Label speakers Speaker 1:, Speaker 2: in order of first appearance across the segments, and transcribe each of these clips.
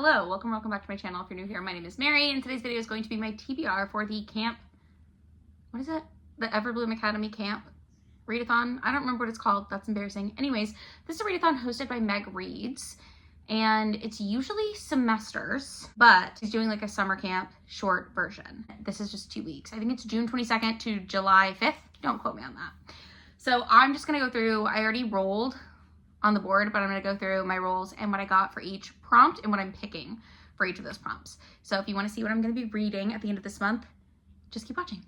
Speaker 1: Hello, welcome back to my channel. If you're new here, my name is Mary, and today's video is going to be my TBR for the camp, what is it? The Everbloom Academy camp readathon. I don't remember what it's called. That's embarrassing. Anyways, this is a readathon hosted by Meg Reads, and it's usually semesters, but she's doing like a summer camp short version. This is just 2 weeks. I think it's June 22nd to July 5th. Don't quote me on that. So I'm just gonna go through, I already rolled on the board, but I'm gonna go through my rolls and what I got for each prompt and what I'm picking for each of those prompts. So if you wanna see what I'm gonna be reading at the end of this month, just keep watching.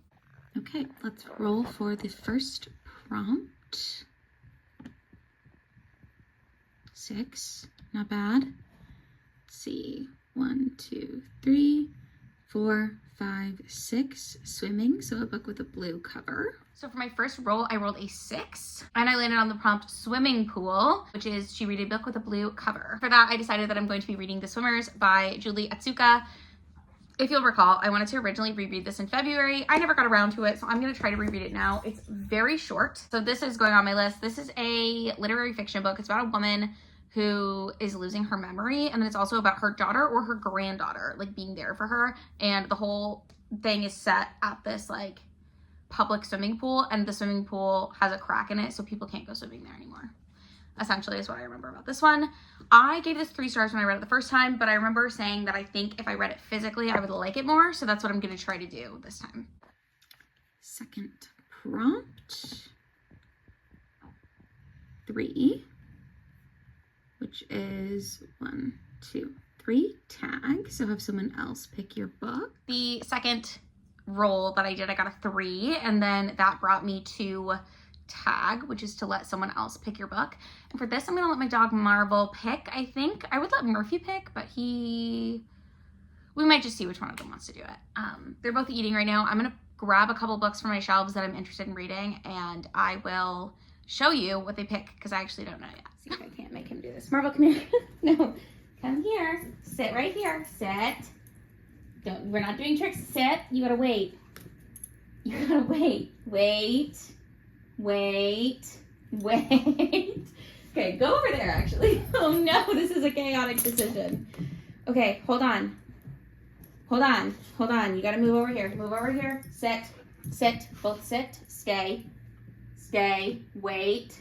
Speaker 1: Okay, let's roll for the first prompt. 6, not bad. Let's see, 1, 2, 3, 4, 5, 6, swimming, so a book with a blue cover. So for my first roll, I rolled a 6, and I landed on the prompt swimming pool, which is she read a book with a blue cover. For that, I decided that I'm going to be reading The Swimmers by Julie Atsuka. If you'll recall, I wanted to originally reread this in February. I never got around to it, so I'm gonna try to reread it now. It's very short. So this is going on my list. This is a literary fiction book. It's about a woman who is losing her memory, and then it's also about her daughter or her granddaughter, like being there for her. And the whole thing is set at this like public swimming pool, and the swimming pool has a crack in it, so people can't go swimming there anymore. Essentially is what I remember about this one. I gave this 3 stars when I read it the first time, but I remember saying that I think if I read it physically, I would like it more. So that's what I'm gonna try to do this time. Second prompt, 3, which is 1, 2, 3, tag. So have someone else pick your book. The second roll that I did, I got a 3, and then that brought me to tag, which is to let someone else pick your book. And for this, I'm gonna let my dog Marvel pick. I think I would let Murphy pick, but we might just see which one of them wants to do it. They're both eating right now. I'm gonna grab a couple books from my shelves that I'm interested in reading, and I will show you what they pick, because I actually don't know yet. See if I can't make him do this. Marvel, come here. No, come here. Sit right here. Sit. We're not doing tricks. Sit. You gotta wait. You gotta wait. Wait. Okay, go over there, actually. Oh no, this is a chaotic decision. Okay, hold on. You gotta move over here. Move over here. Sit. Both sit. Stay. Wait.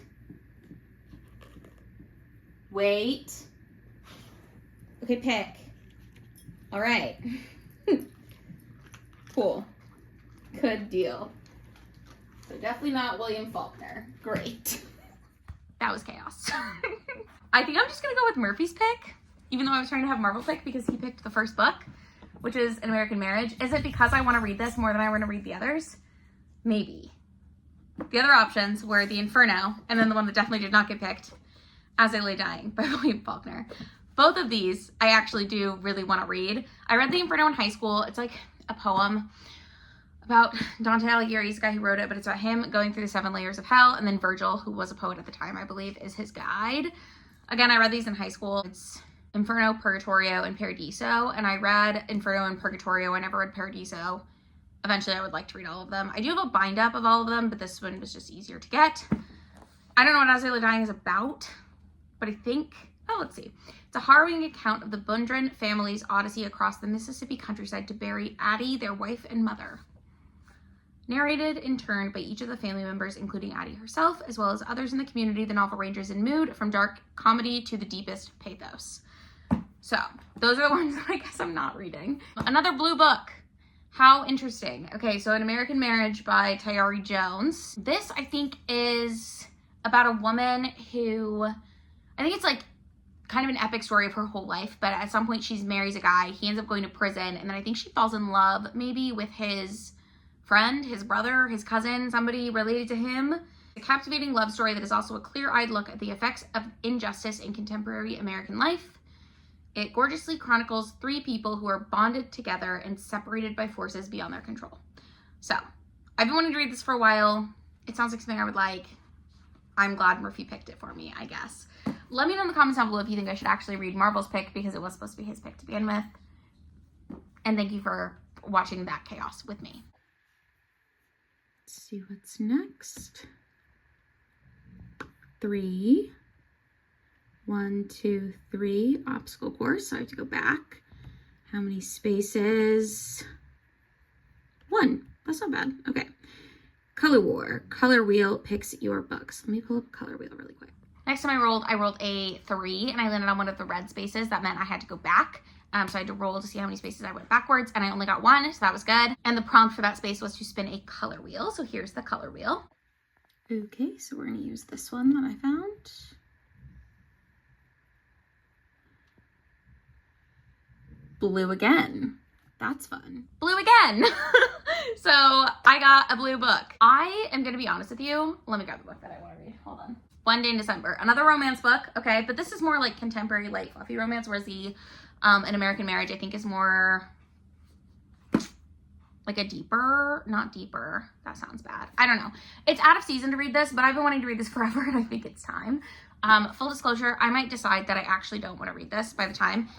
Speaker 1: Okay, pick. All right. Cool. Good deal. So definitely not William Faulkner. Great. That was chaos. I think I'm just gonna go with Murphy's pick, even though I was trying to have Marvel pick because he picked the first book, which is An American Marriage. Is it because I want to read this more than I want to read the others? Maybe. The other options were The Inferno, and then the one that definitely did not get picked, As I Lay Dying by William Faulkner. Both of these I actually do really want to read. I read The Inferno in high school. It's like a poem about Dante Alighieri, the guy who wrote it, but it's about him going through the 7 layers of hell, and then Virgil, who was a poet at the time, I believe, is his guide. Again, I read these in high school. It's Inferno, Purgatorio, and Paradiso, and I read Inferno and Purgatorio. I never read Paradiso. Eventually, I would like to read all of them. I do have a bind-up of all of them, but this one was just easier to get. I don't know what As I Lay Dying is about, but I think, oh, let's see. It's a harrowing account of the Bundren family's odyssey across the Mississippi countryside to bury Addie, their wife and mother. Narrated in turn by each of the family members, including Addie herself, as well as others in the community, the novel ranges in mood from dark comedy to the deepest pathos. So those are the ones that I guess I'm not reading. Another blue book. How interesting. Okay, so An American Marriage by Tayari Jones. This, I think, is about a woman who, I think it's like kind of an epic story of her whole life, but at some point she marries a guy, he ends up going to prison, and then I think she falls in love maybe with his friend, his brother, his cousin, somebody related to him. A captivating love story that is also a clear-eyed look at the effects of injustice in contemporary American life. It gorgeously chronicles 3 people who are bonded together and separated by forces beyond their control. So, I've been wanting to read this for a while. It sounds like something I would like. I'm glad Murphy picked it for me, I guess. Let me know in the comments down below if you think I should actually read Marvel's pick, because it was supposed to be his pick to begin with. And thank you for watching that chaos with me. Let's see what's next. 3, 1, 2, 3, obstacle course. So I have to go back. How many spaces? 1. That's not bad. Okay. Color War. Color wheel picks your books. Let me pull up color wheel really quick. Next time I rolled a 3 and I landed on one of the red spaces. That meant I had to go back. So I had to roll to see how many spaces I went backwards, and I only got 1, so that was good. And the prompt for that space was to spin a color wheel. So here's the color wheel. Okay, so we're gonna use this one that I found. Blue again. That's fun. Blue again. So I got a blue book. I am gonna be honest with you. Let me grab the book that I wanna read. Hold on. One Day in December. Another romance book, okay? But this is more like contemporary, light, fluffy romance, whereas the An American Marriage, I think, is more like a deeper, not deeper. That sounds bad. I don't know. It's out of season to read this, but I've been wanting to read this forever, and I think it's time. Full disclosure, I might decide that I actually don't want to read this by the time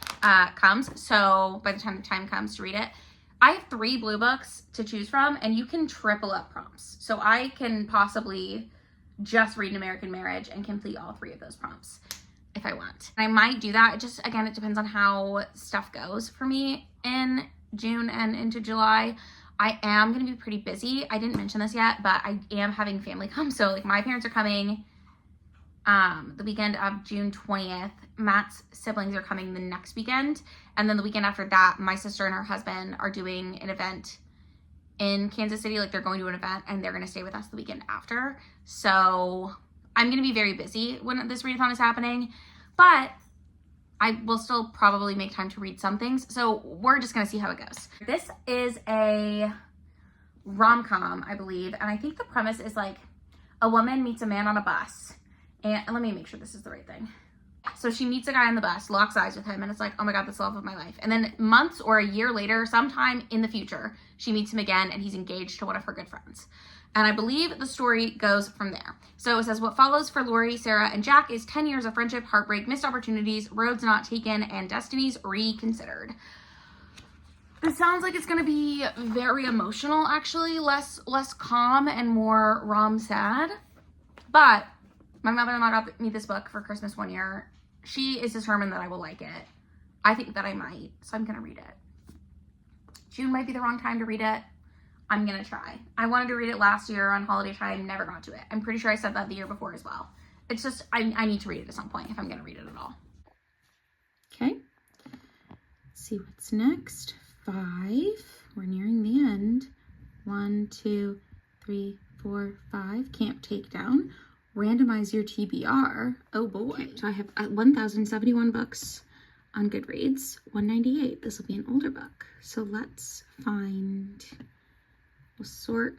Speaker 1: comes. So by the time the time comes to read it, I have 3 blue books to choose from, and you can triple up prompts. So I can possibly just read An American Marriage and complete all 3 of those prompts if I want. And I might do that. It just, again, it depends on how stuff goes for me in June and into July. I am going to be pretty busy. I didn't mention this yet, but I am having family come. So like my parents are coming the weekend of June 20th. Matt's siblings are coming the next weekend. And then the weekend after that, my sister and her husband are doing an event in Kansas City. Like they're going to an event and they're going to stay with us the weekend after. So I'm going to be very busy when this readathon is happening, but I will still probably make time to read some things. So we're just going to see how it goes. This is a rom-com, I believe. And I think the premise is like a woman meets a man on a bus. And let me make sure this is the right thing. So she meets a guy on the bus, locks eyes with him, and it's like, oh my God, that's the love of my life. And then months or a year later, sometime in the future, she meets him again and he's engaged to one of her good friends. And I believe the story goes from there. So it says, what follows for Lori, Sarah, and Jack is 10 years of friendship, heartbreak, missed opportunities, roads not taken, and destinies reconsidered. It sounds like it's going to be very emotional, actually, less calm and more rom-sad. But my mother-in-law got me this book for Christmas one year. She is determined that I will like it. I think that I might, so I'm going to read it. June might be the wrong time to read it. I'm going to try. I wanted to read it last year on holiday time, never got to it. I'm pretty sure I said that the year before as well. It's just, I need to read it at some point if I'm going to read it at all. Okay. Let's see what's next. 5. We're nearing the end. 1, 2, 3, 4, 5. Camp Takedown. Randomize your TBR. Oh boy. Okay. So I have 1,071 books on Goodreads. 198. This will be an older book. So let's find... We'll sort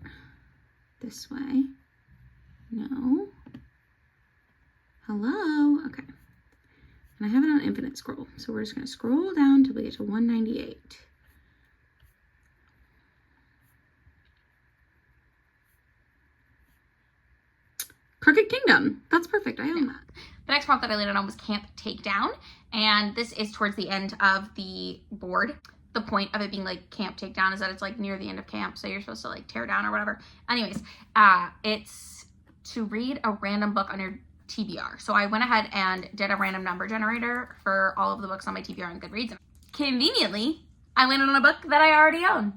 Speaker 1: this way. No. Hello. Okay. And I have it on infinite scroll. So we're just going to scroll down till we get to 198. Crooked Kingdom. That's perfect. I own that. The next prompt that I landed on was Camp Takedown. And this is towards the end of the board. The point of it being like Camp Takedown is that it's like near the end of camp, so you're supposed to like tear down or whatever. Anyways, it's to read a random book on your TBR. So I went ahead and did a random number generator for all of the books on my TBR on Goodreads. Conveniently, I landed on a book that I already own,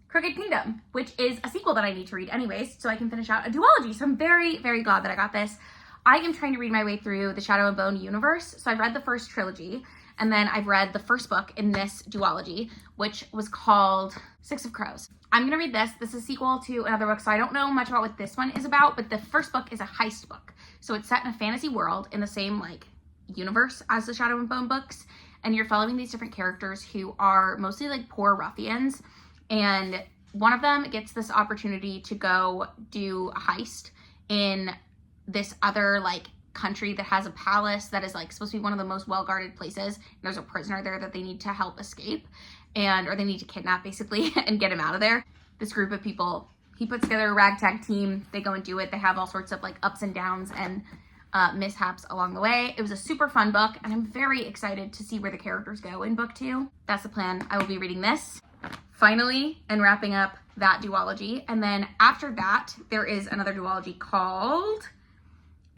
Speaker 1: Crooked Kingdom, which is a sequel that I need to read anyways, so I can finish out a duology. So I'm very, very glad that I got this. I am trying to read my way through the Shadow and Bone universe. So I've read the first trilogy. And then I've read the first book in this duology, which was called 6 of Crows. I'm going to read this. This is a sequel to another book, so I don't know much about what this one is about, but the first book is a heist book. So it's set in a fantasy world in the same like universe as the Shadow and Bone books. And you're following these different characters who are mostly like poor ruffians. And one of them gets this opportunity to go do a heist in this other like country that has a palace that is like supposed to be one of the most well-guarded places. And there's a prisoner there that they need to help escape, or they need to kidnap basically and get him out of there. This group of people, he puts together a ragtag team. They go and do it. They have all sorts of like ups and downs and mishaps along the way. It was a super fun book, and I'm very excited to see where the characters go in book 2. That's the plan. I will be reading this finally and wrapping up that duology. And then after that, there is another duology called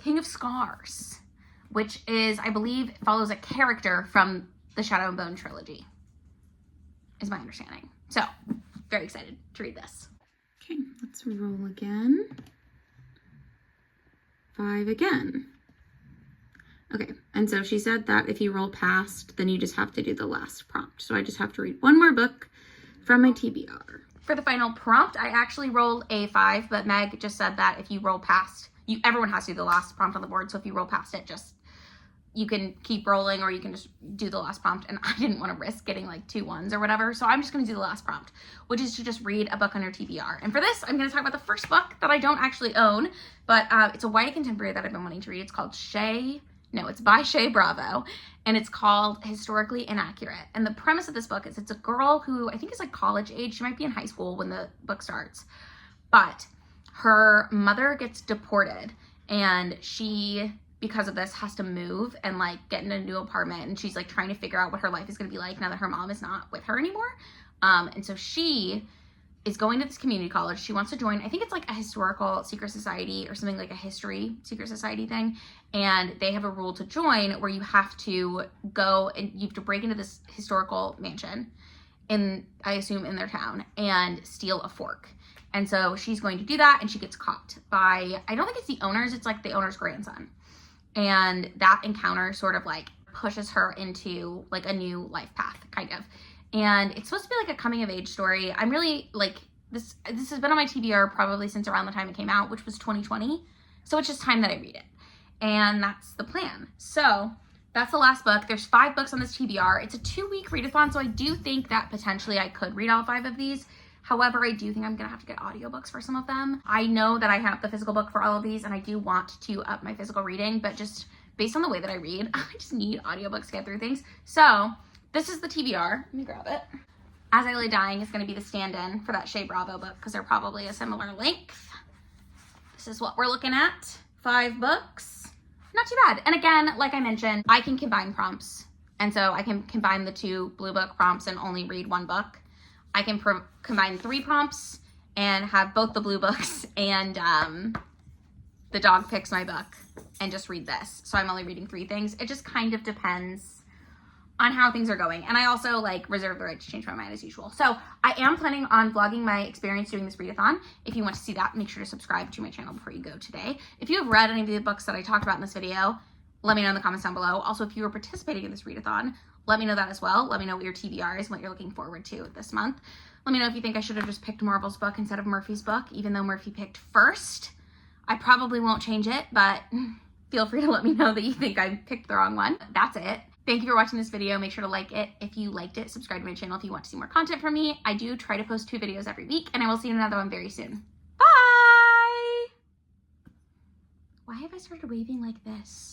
Speaker 1: King of Scars. which is, I believe, follows a character from the Shadow and Bone trilogy, is my understanding. So, very excited to read this. Okay, let's roll again. 5 again. Okay, and so she said that if you roll past, then you just have to do the last prompt. So I just have to read one more book from my TBR. For the final prompt, I actually rolled a 5, but Meg just said that if you roll past, everyone has to do the last prompt on the board, so if you roll past it, you can keep rolling or you can just do the last prompt, and I didn't want to risk getting like 2 1s or whatever, so I'm just going to do the last prompt, which is to just read a book on your TBR. And for this, I'm going to talk about the first book that I don't actually own, but it's a YA contemporary that I've been wanting to read. It's called it's by Shea Bravo, and it's called Historically Inaccurate. And the premise of this book is it's a girl who I think is like college age. She might be in high school when the book starts, but her mother gets deported, and she, because of this, has to move and like get in a new apartment, and she's like trying to figure out what her life is going to be like now that her mom is not with her anymore. And so she is going to this community college. She wants to join, I think it's like a historical secret society or something, like a history secret society thing. And they have a rule to join where you have to go and you have to break into this historical mansion I assume in their town, and steal a fork. And so she's going to do that, and she gets caught by, I don't think it's the owners, it's like the owner's grandson. And that encounter sort of like pushes her into like a new life path, kind of. And it's supposed to be like a coming of age story. I'm really like, this has been on my TBR probably since around the time it came out, which was 2020. So it's just time that I read it. And that's the plan. So that's the last book. There's 5 books on this TBR. It's a 2-week readathon, so I do think that potentially I could read all 5 of these. However, I do think I'm gonna have to get audiobooks for some of them. I know that I have the physical book for all of these, and I do want to up my physical reading, but just based on the way that I read, I just need audiobooks to get through things. So this is the TBR. Let me grab it. As I Lay Dying is gonna be the stand-in for that Shea Bravo book because they're probably a similar length. This is what we're looking at. 5 books. Not too bad. And again, like I mentioned, I can combine prompts. And so I can combine the 2 blue book prompts and only read 1 book. I can combine 3 prompts and have both the blue books and the dog picks my book and just read this. So I'm only reading 3 things. It just kind of depends on how things are going. And I also like reserve the right to change my mind as usual. So I am planning on vlogging my experience doing this readathon. If you want to see that, make sure to subscribe to my channel before you go today. If you have read any of the books that I talked about in this video, let me know in the comments down below. Also, if you are participating in this readathon, let me know that as well. Let me know what your TBR is and what you're looking forward to this month. Let me know if you think I should have just picked Marvel's book instead of Murphy's book, even though Murphy picked first. I probably won't change it, but feel free to let me know that you think I picked the wrong one. That's it. Thank you for watching this video. Make sure to like it if you liked it. Subscribe to my channel if you want to see more content from me. I do try to post 2 videos every week, and I will see you in another one very soon. Bye! Why have I started waving like this?